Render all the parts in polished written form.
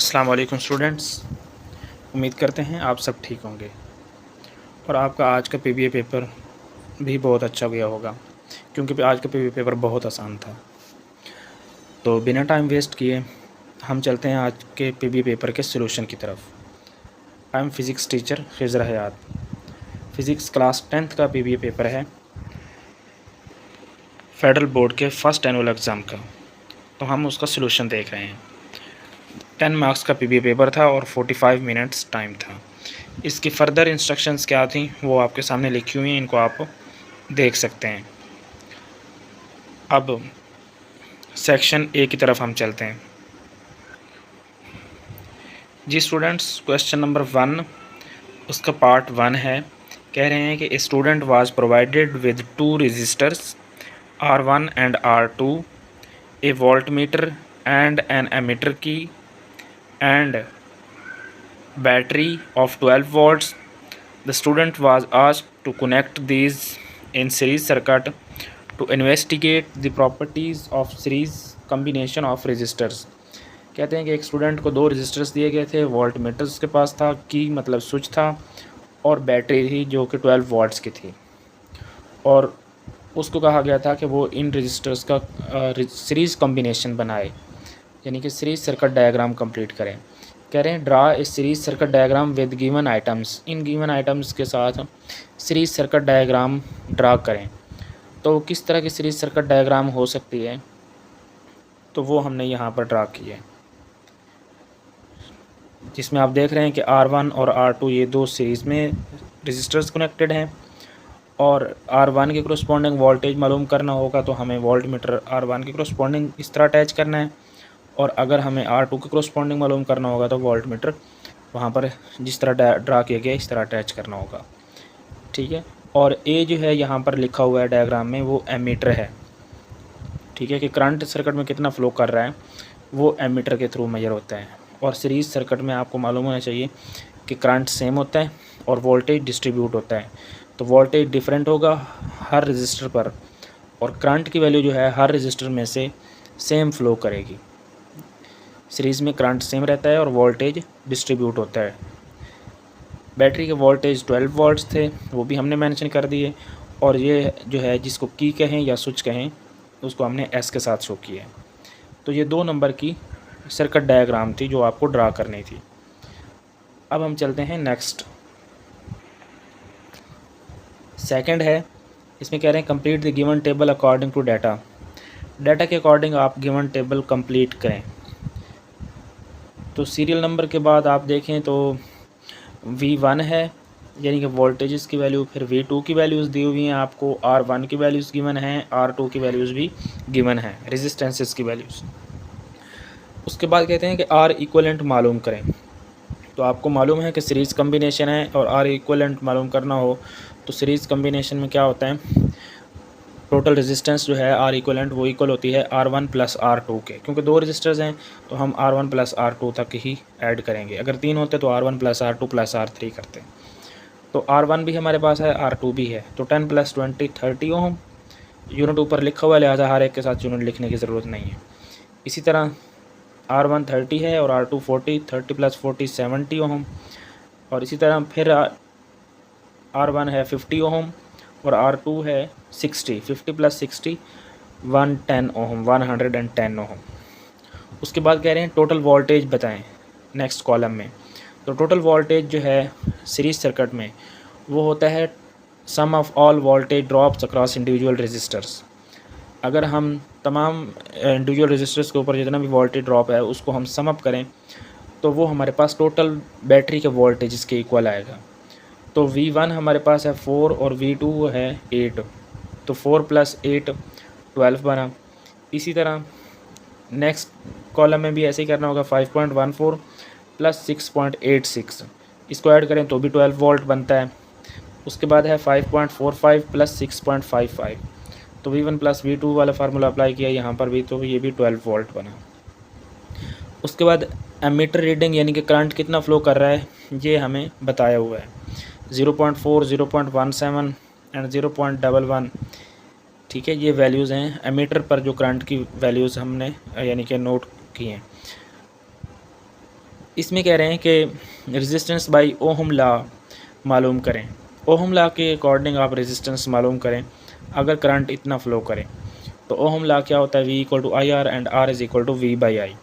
अस्सलाम वालेकुम स्टूडेंट्स। उम्मीद करते हैं आप सब ठीक होंगे और आपका आज का पीबीए पेपर भी बहुत अच्छा गया होगा, क्योंकि आज का पीबीए पेपर बहुत आसान था। तो बिना टाइम वेस्ट किए हम चलते हैं आज के पीबीए पेपर के सलूशन की तरफ। I am physics teacher Khizar Hayat. Physics class 10th का पीबीए पेपर है फेडरल बोर्ड के फर्स्ट एनुअल एग्ज़ाम का। तो हम उसका सलूशन देख रहे हैं। 10 मार्क्स का पीबीए पेपर था और 45 मिनट्स टाइम था। इसकी फ़र्दर इंस्ट्रक्शंस क्या थी वो आपके सामने लिखी हुई हैं, इनको आप देख सकते हैं। अब सेक्शन ए की तरफ हम चलते हैं। जी स्टूडेंट्स, क्वेश्चन नंबर 1 उसका पार्ट 1 है। कह रहे हैं कि a student was provided with 2 resistors R1 and R2, a voltmeter and an ammeter की and battery of 12 volts. The student was asked to connect these in series circuit to investigate the properties of series combination of resistors. कहते हैं कि एक student को 2 registers दिए गए थे, volt metres के पास था, की मतलब स्विच था, और बैटरी थी जो कि 12 वोल्ट्स की थी, और उसको कहा गया था कि वो इन रजिस्टर्स का सीरीज़ कॉम्बिनेशन बनाए, यानी कि सीरीज सर्किट डायग्राम कंप्लीट करें। कह रहे हैं draw a series circuit diagram with given items. In given items के साथ सीरीज सर्किट डायग्राम ड्रा करें। तो किस तरह की सीरीज सर्किट डायग्राम हो सकती है, तो वो हमने यहाँ पर ड्रा की है, जिसमें आप देख रहे हैं कि R1 और R2 ये 2 सीरीज़ में रजिस्टर्स कनेक्टेड हैं, और R1 के करस्पॉन्डिंग वोल्टेज मालूम करना होगा तो हमें वोल्ट मीटर R1 के करस्पॉन्डिंग इस तरह अटैच करना है, और अगर हमें R2 के करस्पॉन्डिंग मालूम करना होगा तो वोल्ट मीटर वहाँ पर जिस तरह ड्रा किया गया इस तरह अटैच करना होगा। ठीक है। और ए जो है यहाँ पर लिखा हुआ है डायग्राम में, वो एमीटर है। ठीक है, कि करंट सर्किट में कितना फ़्लो कर रहा है वो एमीटर के थ्रू मेजर होता है। और सीरीज़ सर्किट में आपको मालूम होना चाहिए कि करंट सेम होता है और वोल्टेज डिस्ट्रीब्यूट होता है। तो वोल्टेज डिफरेंट होगा हर रजिस्टर पर, और करंट की वैल्यू जो है हर रजिस्टर में से सेम फ़्लो करेगी। सीरीज़ में करंट सेम रहता है और वोल्टेज डिस्ट्रीब्यूट होता है। बैटरी के वोल्टेज 12 वोल्ट्स थे, वो भी हमने मेंशन कर दिए, और ये जो है जिसको की कहें या स्विच कहें उसको हमने एस के साथ शो किया है। तो ये 2 नंबर की सर्किट डायग्राम थी जो आपको ड्रा करनी थी। अब हम चलते हैं नेक्स्ट। सेकंड है, इसमें कह रहे हैं complete the given table according to data. Data के अकॉर्डिंग आप गिवन टेबल कंप्लीट करें। तो सीरियल नंबर के बाद आप देखें तो V1 है, यानी कि वोल्टेजेस की वैल्यू, फिर V2 की वैल्यूज़ दी हुई हैं आपको, R1 की वैल्यूज़ गिवन हैं, R2 की वैल्यूज़ भी गिवन हैं, रेजिस्टेंसेस की वैल्यूज़। उसके बाद कहते हैं कि R इक्वलेंट मालूम करें। तो आपको मालूम है कि सीरीज़ कम्बिनेशन है, और R इक्वलेंट मालूम करना हो तो सीरीज़ कम्बिनेशन में क्या होता है, टोटल रेजिस्टेंस जो है R इक्वलेंट वो इक्वल होती है R1 प्लस R2 के। क्योंकि 2 रजिस्टर्स हैं तो हम R1 प्लस R2 तक ही ऐड करेंगे। अगर 3 होते तो R1 plus R2 plus R3 करते। तो R1 भी हमारे पास है, R2 भी है, तो 10 प्लस 20 30 ओम। यूनिट ऊपर लिखा हुआ है, लिहाजा हर एक के साथ यूनिट लिखने की ज़रूरत नहीं है। इसी तरह R1 30 है और R2 40, 30 प्लस 40 70 ओम। और इसी तरह फिर R1 है 50 ओम और R2 है 60, 50 प्लस 60 110 ओम, 110 ओम। उसके बाद कह रहे हैं टोटल वोल्टेज बताएं नेक्स्ट कॉलम में। तो टोटल वोल्टेज जो है सीरीज सर्किट में वो होता है sum of all voltage drops across individual resistors. अगर हम तमाम इंडिविजुअल रेजिस्टर्स के ऊपर जितना भी वोल्टेज ड्रॉप है उसको हम सम अप करें तो वो हमारे पास टोटल बैटरी के वोल्टेज के इक्वल आएगा। तो V1 हमारे पास है 4 और V2 है 8, तो 4 प्लस 8 12 बना। इसी तरह नेक्स्ट कॉलम में भी ऐसे ही करना होगा, 5.14 प्लस 6.86, इसको ऐड करें तो भी 12 वोल्ट बनता है। उसके बाद है 5.45 प्लस 6.55, तो V1 प्लस V2 वाला फार्मूला अप्लाई किया यहाँ पर भी, तो ये भी 12 वोल्ट बना। उसके बाद एमीटर रीडिंग, यानी कि करंट कितना फ़्लो कर रहा है ये हमें बताया हुआ है, 0.4, 0.17 एंड 0.11। ठीक है, ये वैल्यूज़ हैं एमीटर पर जो करंट की वैल्यूज़ हमने यानी कि नोट की हैं। इसमें कह रहे हैं कि रेजिस्टेंस बाय ओहम लॉ मालूम करें। ओहम लॉ के अकॉर्डिंग आप रेजिस्टेंस मालूम करें अगर करंट इतना फ़्लो करे। तो ओहम लॉ क्या होता है, V equal to I R and R is equal to V by I.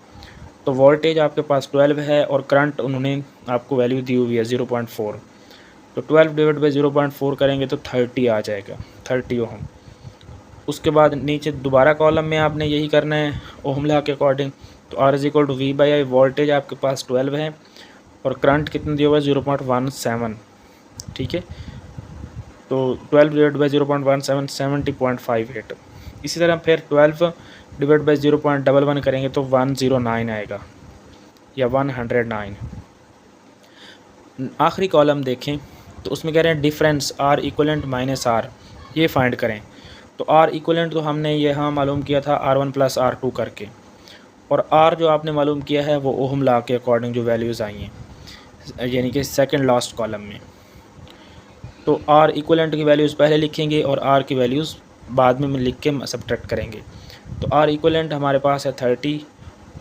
तो वोल्टेज आपके पास 12 है और करंट उन्होंने आपको वैल्यू दी हुई है 0.4। तो 12 डिवाइड बाई 0.4 करेंगे तो 30 आ जाएगा, 30 ओहम। उसके बाद नीचे दोबारा कॉलम में आपने यही करना है ओहम लॉ के अकॉर्डिंग। तो R is equal to V by I, voltage आपके पास 12 है और करंट कितना दिया हुआ है 0.17, ठीक है। तो 12 डिवाइड बाई 0.17 70.58। इसी तरह फिर 12 डिवाइड बाई 0.11 करेंगे तो 109 आएगा या 109। आखिरी कॉलम देखें तो उसमें कह रहे हैं difference R equivalent minus R ये फाइंड करें। तो R इक्वलेंट तो हमने यहाँ मालूम किया था R1 प्लस R2 करके, और R जो आपने मालूम किया है वो ओहम लॉ के अकॉर्डिंग जो वैल्यूज़ आई हैं, यानी कि सेकंड लास्ट कॉलम में। तो R इक्वलेंट की वैल्यूज़ पहले लिखेंगे और R की वैल्यूज़ बाद में लिख के सब्ट्रैक्ट करेंगे। तो R इक्वलेंट हमारे पास है 30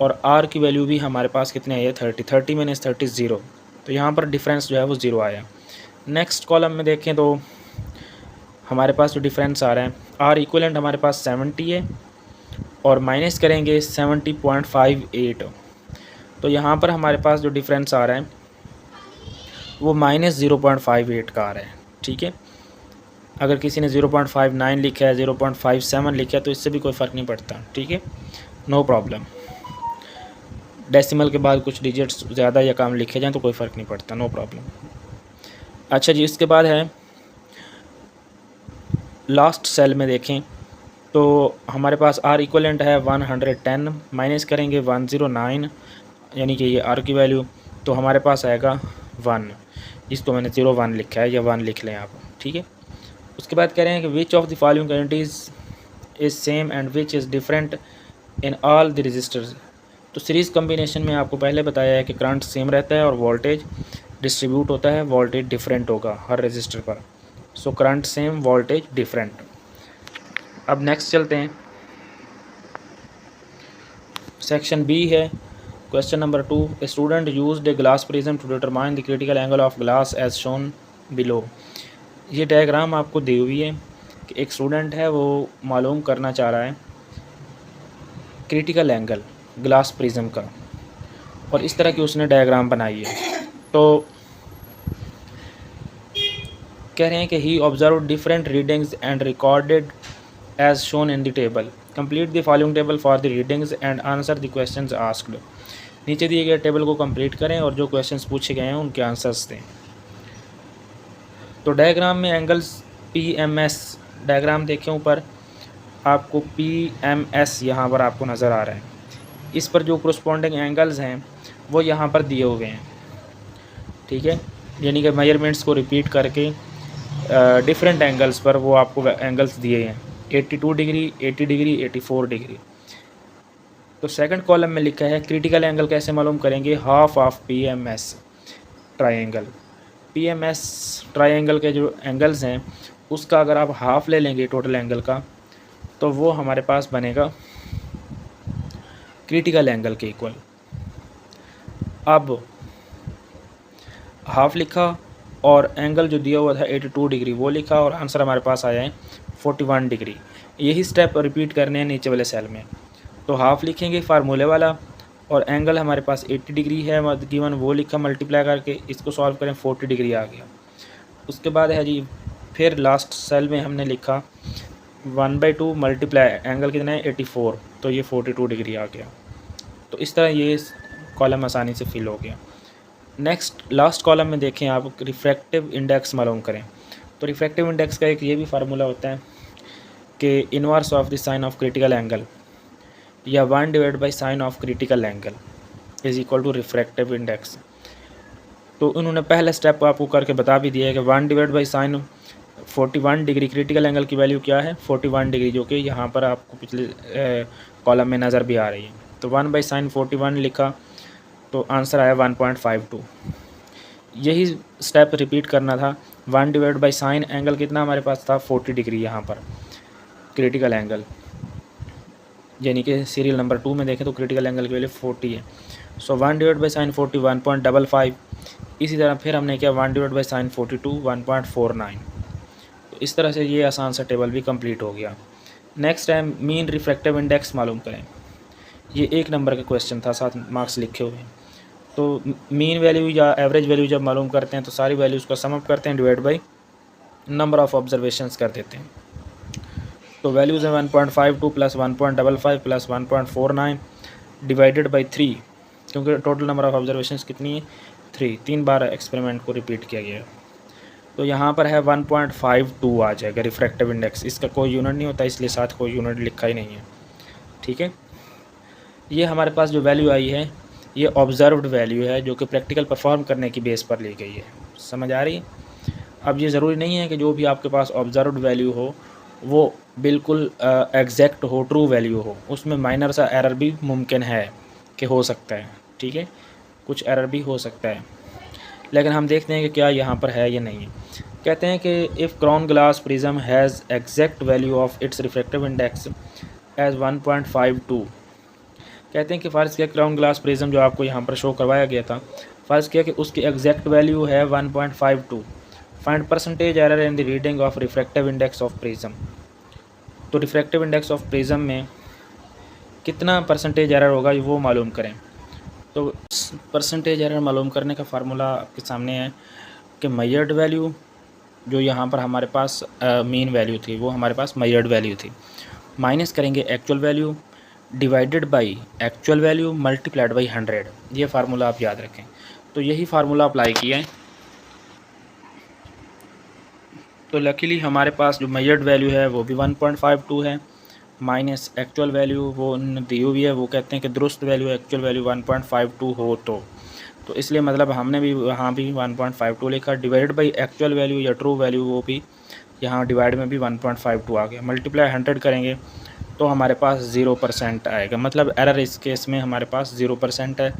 और R की वैल्यू भी हमारे पास कितने आई है 30 माइनस 30 0। तो यहाँ पर डिफरेंस जो है वो 0 आया। नेक्स्ट कॉलम में देखें तो हमारे पास जो डिफरेंस आ रहा है R इक्वलेंट हमारे पास 70 है और माइनस करेंगे 70.58। तो यहाँ पर हमारे पास जो डिफरेंस आ रहा है वो माइनस 0.58 का आ रहा है, ठीक है। अगर किसी ने 0.59 लिखा है, 0.57 लिखा है तो इससे भी कोई फ़र्क नहीं पड़ता, ठीक है, नो प्रॉब्लम। डेसिमल के बाद कुछ डिजिट्स ज़्यादा या कम लिखे जाएँ तो कोई फ़र्क नहीं पड़ता, नो प्रॉब्लम। अच्छा जी, इसके बाद है लास्ट सेल में देखें तो हमारे पास R इक्वलेंट है 110, माइनस करेंगे 109 यानी कि ये R की वैल्यू, तो हमारे पास आएगा 1, जिसको मैंने 01 लिखा है या 1 लिख लें आप, ठीक है। उसके बाद कह रहे हैं कि which of the following quantities is same and which is different in all the resistors. तो सीरीज़ कम्बिनेशन में आपको पहले बताया है कि करंट सेम रहता है और वोल्टेज डिस्ट्रीब्यूट होता है, वोल्टेज डिफरेंट होगा हर रजिस्टर पर। So current same, voltage different. अब नेक्स्ट चलते हैं, सेक्शन बी है, question number 2। A student used a glass prism to determine the critical angle of glass as shown below. ये डायग्राम आपको दी हुई है कि एक स्टूडेंट है वो मालूम करना चाह रहा है क्रिटिकल एंगल ग्लास प्रिज्म का, और इस तरह की उसने डायग्राम बनाई है। तो कह रहे हैं कि he observe different readings and recorded as shown in the table. Complete the following table for the readings and answer the questions asked. नीचे दिए गए टेबल को कंप्लीट करें और जो क्वेश्चंस पूछे गए हैं उनके आंसर्स दें। तो डायग्राम में एंगल्स PMS, डायग्राम देखें ऊपर आपको PMS यहाँ पर आपको नज़र आ रहा है। इस पर जो कोरस्पॉन्डिंग एंगल्स हैं वो यहाँ पर दिए हुए हैं, ठीक है, यानी कि मेजरमेंट्स को रिपीट करके डिफरेंट एंगल्स पर वो आपको एंगल्स दिए हैं, 82 डिग्री, 80 डिग्री, 84 डिग्री। तो सेकंड कॉलम में लिखा है क्रिटिकल एंगल कैसे मालूम करेंगे, half of PMS triangle. PMS triangle के जो एंगल्स हैं उसका अगर आप हाफ ले लेंगे टोटल एंगल का तो वो हमारे पास बनेगा क्रिटिकल एंगल के इक्वल। अब हाफ लिखा और एंगल जो दिया हुआ था 82 डिग्री वो लिखा और आंसर हमारे पास आया है 41 डिग्री। यही स्टेप रिपीट करने हैं नीचे वाले सेल में। तो हाफ लिखेंगे फार्मूले वाला और एंगल हमारे पास 80 डिग्री है गिवन, वो लिखा मल्टीप्लाई करके, इसको सॉल्व करें 40 डिग्री आ गया। उसके बाद है जी फिर लास्ट सेल में हमने लिखा 1/2 मल्टीप्लाई एंगल कितना है 84, तो ये 42 डिग्री आ गया। तो इस तरह ये कॉलम आसानी से फिल हो गया। नेक्स्ट लास्ट कॉलम में देखें आप रिफ्रैक्टिव इंडेक्स मालूम करें। तो रिफ्रैक्टिव इंडेक्स का एक ये भी फार्मूला होता है कि inverse of the sine of critical angle या 1 divide by sine of critical angle is equal to refractive index. तो उन्होंने पहला स्टेप आपको करके बता भी दिया है कि 1 divide by sign 41 degree, critical angle की वैल्यू क्या है 41 डिग्री, जो कि यहाँ पर आपको पिछले कॉलम में नज़र भी आ रही है। तो 1 बाई साइन 41 लिखा तो आंसर आया 1.52। यही स्टेप रिपीट करना था। 1 डिवाइड बाई साइन एंगल कितना हमारे पास था 40 डिग्री, यहाँ पर क्रिटिकल एंगल, यानी कि सीरियल नंबर 2 में देखें तो क्रिटिकल एंगल की वैल्यू 40 है। सो 1 डिवाइड बाई साइन 40 1.55। इसी तरह फिर हमने किया 1 डिवाइड बाई साइन 42 1.49। तो इस तरह से ये आसान सा टेबल भी कंप्लीट हो गया। नेक्स्ट है मीन रिफ्रैक्टिव इंडेक्स मालूम करें। ये 1 नंबर का क्वेश्चन था, साथ मार्क्स लिखे हुए। तो मीन वैल्यू या एवरेज वैल्यू जब मालूम करते हैं तो सारी वैल्यूज़ को सम अप करते हैं, divide by number of observations कर देते हैं। तो वैल्यूज़ है 1.52 प्लस 1.55 प्लस 1.49 डिवाइडेड बाई 3, क्योंकि टोटल नंबर ऑफ़ ऑब्जर्वेशंस कितनी है 3, 3 बार एक्सपेरिमेंट को रिपीट किया गया है। तो यहाँ पर है 1.52 आ जाएगा रिफ्रैक्टिव इंडेक्स। इसका कोई यूनिट नहीं होता, इसलिए साथ कोई यूनिट लिखा ही नहीं है। ठीक है, ये हमारे पास जो वैल्यू आई है ये ऑब्जर्व्ड वैल्यू है, जो कि प्रैक्टिकल परफॉर्म करने की बेस पर ली गई है। समझ आ रही है? अब ये ज़रूरी नहीं है कि जो भी आपके पास ऑब्जर्व्ड वैल्यू हो वो बिल्कुल एग्जैक्ट हो, ट्रू वैल्यू हो। उसमें माइनर सा एरर भी मुमकिन है कि हो सकता है। ठीक है, कुछ एरर भी हो सकता है, लेकिन हम देखते हैं कि क्या यहाँ पर है या नहीं है। कहते हैं कि if crown glass prism has exact value of its refractive index as 1.52। कहते हैं कि फ़र्ज़ किया क्राउन ग्लास प्रिज्म जो आपको यहाँ पर शो करवाया गया था, फ़र्ज़ किया कि उसकी एग्जैक्ट वैल्यू है 1.52। Find percentage error in the reading of refractive index of prism. तो रिफ्रैक्टिव इंडेक्स ऑफ प्रिज्म में कितना परसेंटेज एरर होगा वो मालूम करें। तो परसेंटेज एरर मालूम करने का फार्मूला आपके सामने है कि मेजर्ड वैल्यू जो यहाँ पर हमारे पास मीन वैल्यू थी वो हमारे पास मेजर्ड वैल्यू थी, माइनस करेंगे actual value divided by actual value multiplied by 100। ये फार्मूला आप याद रखें। तो यही फार्मूला अप्लाई किया है। तो लकीली हमारे पास जो मेजर्ड वैल्यू है वो भी 1.52 है, माइनस एक्चुअल वैल्यू वो दी हुई है। वो कहते हैं कि दुरुस्त वैल्यू एक्चुअल वैल्यू 1.52 हो तो इसलिए मतलब हमने भी वहाँ भी 1.52 लिखा, डिवाइड बाई एक्चुअल वैल्यू या ट्रू वैल्यू वो भी यहाँ डिवाइड में भी 1.52 आ गया। मल्टीप्लाई 100 करेंगे तो हमारे पास 0% आएगा, मतलब एरर इस केस में हमारे पास 0% है।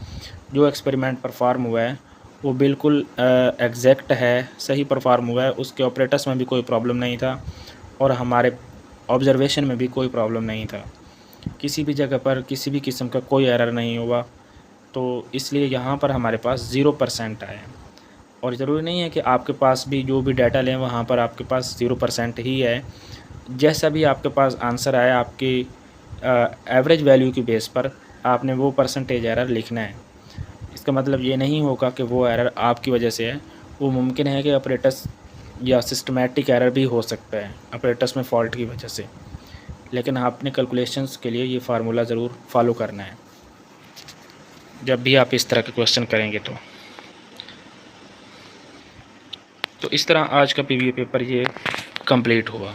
जो एक्सपेरिमेंट परफॉर्म हुआ है वो बिल्कुल एग्जैक्ट है, सही परफॉर्म हुआ है। उसके ऑपरेटर्स में भी कोई प्रॉब्लम नहीं था और हमारे ऑब्जर्वेशन में भी कोई प्रॉब्लम नहीं था। किसी भी जगह पर किसी भी किस्म का कोई एरर नहीं हुआ, तो इसलिए यहाँ पर हमारे पास 0% आया। और ज़रूरी नहीं है कि आपके पास भी जो भी डाटा लें वहाँ पर आपके पास 0% ही है। जैसा भी आपके पास आंसर आया आपकी एवरेज वैल्यू की बेस पर आपने वो परसेंटेज एरर लिखना है। इसका मतलब ये नहीं होगा कि वो एरर आपकी वजह से है। वो मुमकिन है कि ऑपरेटर्स या सिस्टमेटिक एरर भी हो सकता है ऑपरेटर्स में फ़ॉल्ट की वजह से, लेकिन आपने कैलकुलेशंस के लिए ये फार्मूला ज़रूर फॉलो करना है जब भी आप इस तरह के क्वेश्चन करेंगे। तो इस तरह आज का पीवीए पेपर ये कंप्लीट हुआ।